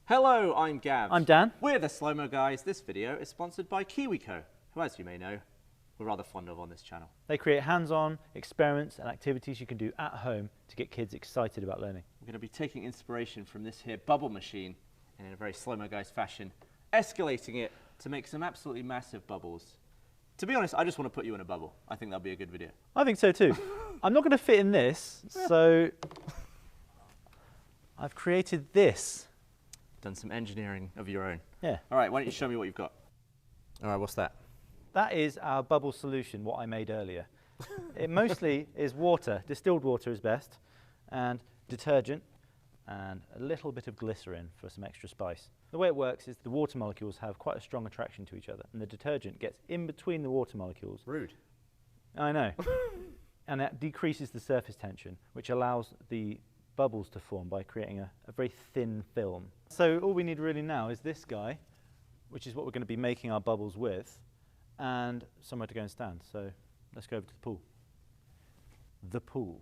Hello, I'm Gav. I'm Dan. We're the Slow-Mo Guys. This video is sponsored by KiwiCo, who, as you may know, we're rather fond of on this channel. They create hands-on experiments and activities you can do at home to get kids excited about learning. We're going to be taking inspiration from this here bubble machine and in a very Slow-Mo Guys fashion, escalating it to make some absolutely massive bubbles. To be honest, I just want to put you in a bubble. I think that'll be a good video. I think so too. I'm not going to fit in this, so I've created this. Done some engineering of your own. Yeah. All right, why don't you show me what you've got? All right, what's that? That is our bubble solution, what I made earlier. It mostly is water, distilled water is best, and detergent, and a little bit of glycerin for some extra spice. The way it works is the water molecules have quite a strong attraction to each other, and the detergent gets in between the water molecules. Rude. I know. And that decreases the surface tension, which allows the bubbles to form by creating a very thin film. So all we need really now is this guy, which is what we're going to be making our bubbles with, and somewhere to go and stand. So let's go over to the pool. The pool.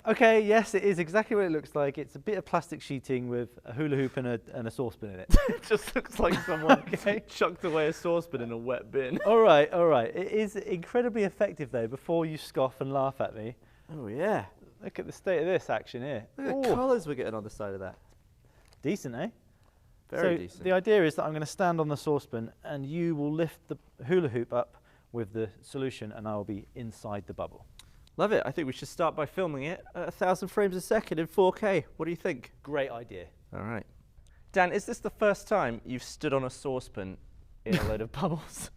Okay, yes, it is exactly what it looks like. It's a bit of plastic sheeting with a hula hoop and a saucepan in it. It just looks like someone chucked away a saucepan in a wet bin. All right, all right. It is incredibly effective, though, before you scoff and laugh at me. Oh, yeah. Look at the state of this action here. Look at the colours we're getting on the side of that. Decent, eh? Very so decent. The idea is that I'm going to stand on the saucepan, and you will lift the hula hoop up with the solution, and I will be inside the bubble. Love it. I think we should start by filming it at 1,000 frames a second in 4K. What do you think? Great idea. All right. Dan, is this the first time you've stood on a saucepan in a load of bubbles?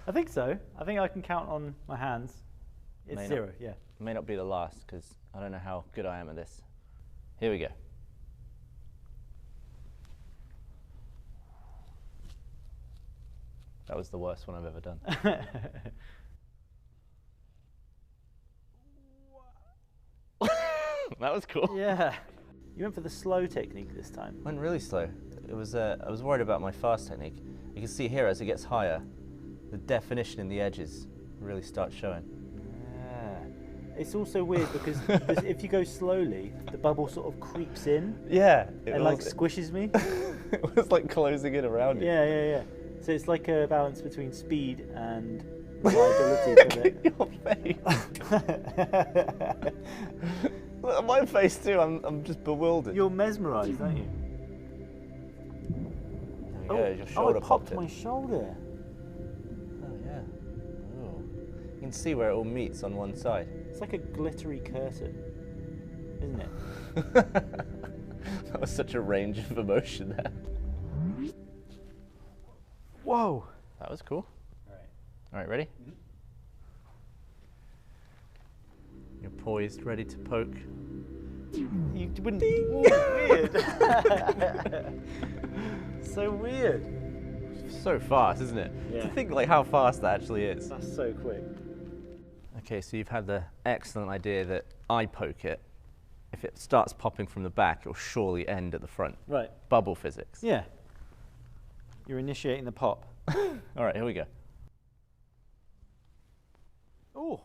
I think so. I think I can count on my hands. It's zero, yeah. May not be the last, because I don't know how good I am at this. Here we go. That was the worst one I've ever done. That was cool. Yeah. You went for the slow technique this time. Went really slow. It was. I was worried about my fast technique. You can see here as it gets higher, the definition in the edges really starts showing. Yeah. It's also weird because if you go slowly, the bubble sort of creeps in. Yeah. It like squishes me. It was like closing in around you. Yeah, yeah, yeah. So it's like a balance between speed and reliability. Look at your face. Look at my face too. I'm just bewildered. You're mesmerised, aren't you? There we go. Your shoulder I popped it. my shoulder. Oh yeah. Oh. You can see where it all meets on one side. It's like a glittery curtain, isn't it? That was such a range of emotion there. Whoa. That was cool. All right. All right, ready? Mm-hmm. You're poised, ready to poke. You wouldn't. Ooh, weird. So weird. So fast, isn't it? Yeah. To think like how fast that actually is. That's so quick. Okay, so you've had the excellent idea that I poke it. If it starts popping from the back, it'll surely end at the front. Right. Bubble physics. Yeah. You're initiating the pop. All right, here we go. Oh.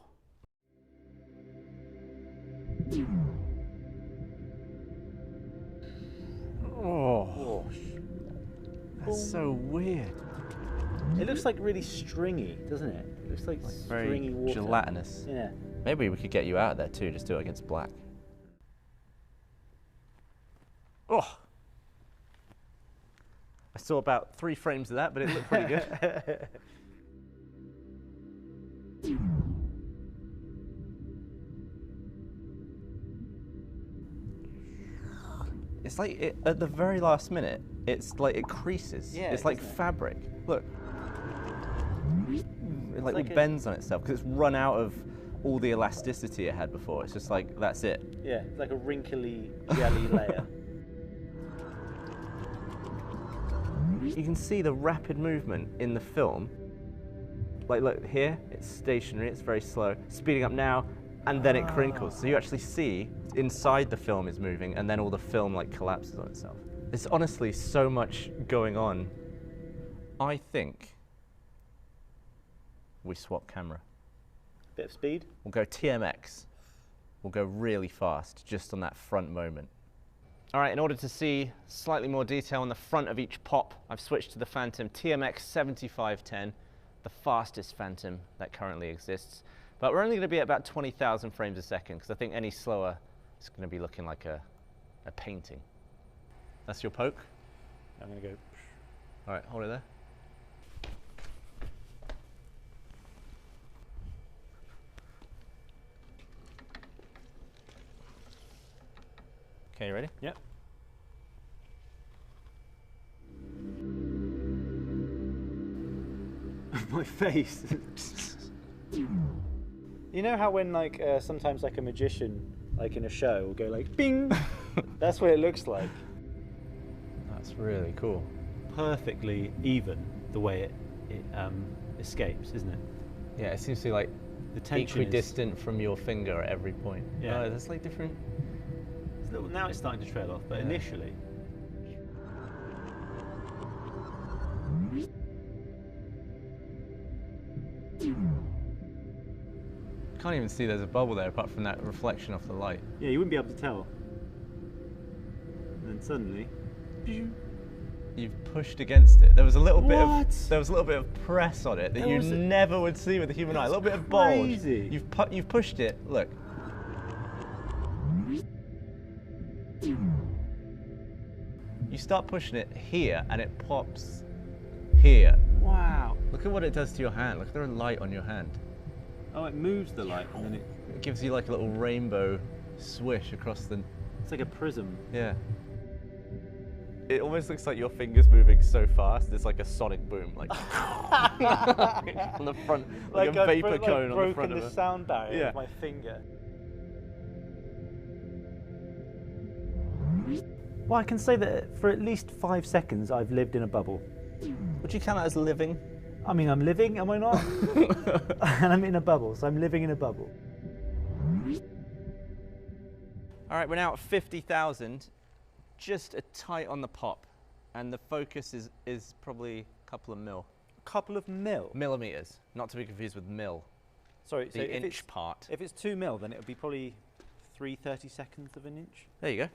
Oh. That's so weird. It looks like really stringy, doesn't it? It looks like Very stringy water. gelatinous. Yeah. Maybe we could get you out of there too, just do it against black. Oh. I saw about 3 frames of that, but it looked pretty good. It's like at the very last minute, it's like it creases. Yeah, it's like fabric. Look. It like like all bends on itself because it's run out of all the elasticity it had before. It's just like, that's it. Yeah, it's like a wrinkly jelly layer. You can see the rapid movement in the film. Like, look here, it's stationary, it's very slow. Speeding up now, and then it crinkles. So you actually see inside the film is moving, and then all the film like collapses on itself. There's honestly so much going on. I think we swap camera. Bit of speed. We'll go TMX. will go really fast just on that front moment. All right, in order to see slightly more detail on the front of each pop, I've switched to the Phantom TMX 7510, the fastest Phantom that currently exists. But we're only going to be at about 20,000 frames a second, because I think any slower is going to be looking like a painting. That's your poke. I'm going to go. All right, hold it there. Okay, you ready? Yep. My face. You know how when like sometimes like a magician, like in a show, will go like bing? That's what it looks like. That's really cool. Perfectly even the way it escapes, isn't it? Yeah, it seems to be like The tension equidistant from your finger at every point. Yeah. Oh, that's like different. Now it's starting to trail off, but initially. Can't even see there's a bubble there apart from that reflection off the light. Yeah, you wouldn't be able to tell. And then suddenly, you've pushed against it. There was a little bit What? of press on it that you never would see with the human eye. A little bit of crazy. bulge. You've pushed it. Look. You start pushing it here and it pops here. wow. Look at what it does to your hand. Look at the light on your hand. Oh, it moves the light and then It gives you like a little rainbow swish across the... it's like a prism. Yeah. It almost looks like your finger's moving so fast, it's like a sonic boom, like on the front, like a vapor cone on the front of it. Broken the sound barrier with my finger. Well, I can say that for at least 5 seconds I've lived in a bubble. Would you count that as living? I mean, I'm living, am I not? And I'm in a bubble, so I'm living in a bubble. All right, we're now at 50,000, just a tight on the pop, and the focus is probably a couple of mil. A couple of mil? Millimeters, not to be confused with mil. Sorry, the inch part. If it's 2 mil, then it would be probably 3/32 of an inch. There you go.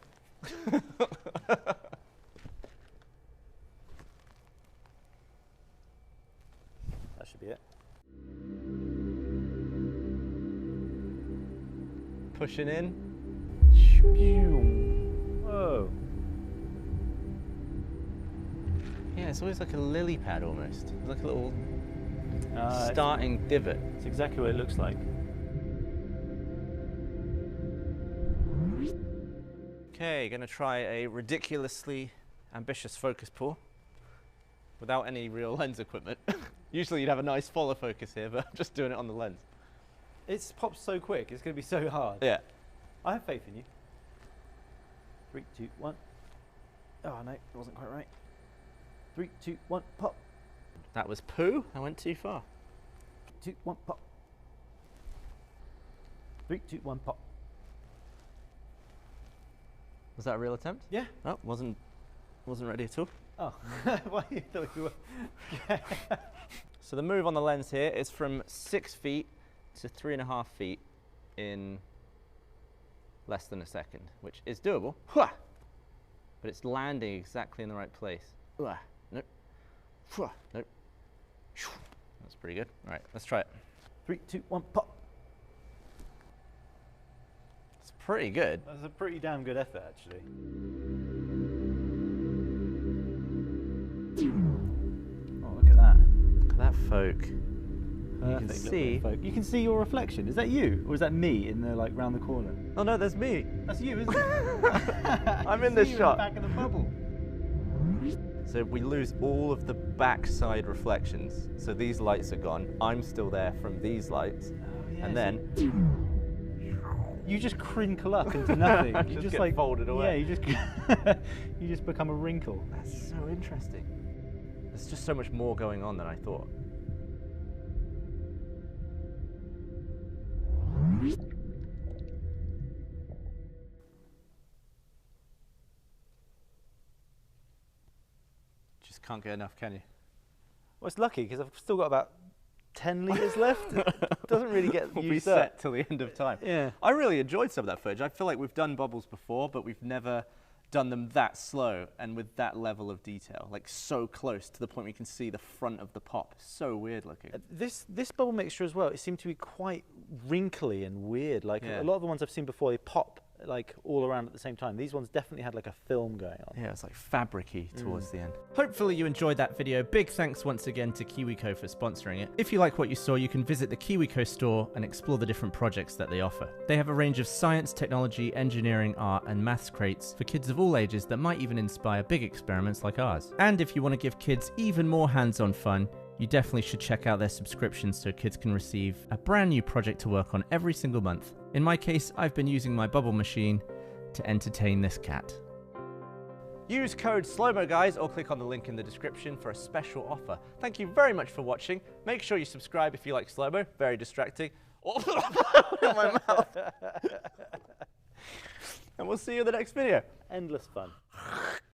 That should be it. Pushing in. Whoa. Yeah, it's always like a lily pad almost. Like a little starting divot. It's exactly what it looks like. Okay, gonna try a ridiculously ambitious focus pull without any real lens equipment. Usually you'd have a nice follow focus here, but I'm just doing it on the lens. It's popped so quick, it's going to be so hard. Yeah. I have faith in you. 3, 2, 1. Oh no, it wasn't quite right. 3, 2, 1, pop. That was poo. I went too far. 2, 1, pop. 3, 2, 1, pop. Was that a real attempt? Yeah. Oh, wasn't ready at all. Oh, why you thought you were? So the move on the lens here is from 6 feet to 3.5 feet in less than a second, which is doable. But it's landing exactly in the right place. Nope. Nope. That's pretty good. All right, let's try it. 3, 2, 1, pop. It's pretty good. That's a pretty damn good effort, actually. Oh, look at that. Look at that folk. You can see your reflection. Is that you, or is that me in the like round the corner? Oh no, there's me. That's you, isn't it? I'm in this shot. Back in the bubble. So we lose all of the backside reflections. So these lights are gone. I'm still there from these lights, and then you just crinkle up into nothing. You just get like folded away. Yeah, you just become a wrinkle. That's so interesting. There's just so much more going on than I thought. Just can't get enough, can you? Well, it's lucky because I've still got about 10 litres left. It doesn't really get We'll used be up. set till the end of time. Yeah. I really enjoyed some of that footage. I feel like we've done bubbles before, but we've never done them that slow and with that level of detail, like so close to the point where you can see the front of the pop. So weird looking. This bubble mixture as well, it seemed to be quite wrinkly and weird. Like Yeah. a lot of the ones I've seen before, they pop like all around at the same time. These ones definitely had like a film going on. Yeah, it's like fabric-y towards the end. Hopefully you enjoyed that video. Big thanks once again to KiwiCo for sponsoring it. If you like what you saw, you can visit the KiwiCo store and explore the different projects that they offer. They have a range of science, technology, engineering, art, and maths crates for kids of all ages that might even inspire big experiments like ours. And if you want to give kids even more hands-on fun, you definitely should check out their subscriptions so kids can receive a brand new project to work on every single month. In my case, I've been using my bubble machine to entertain this cat. Use code SLOWMO guys or click on the link in the description for a special offer. Thank you very much for watching. Make sure you subscribe if you like slow-mo. Very distracting. Oh, in my mouth. And we'll see you in the next video. Endless fun.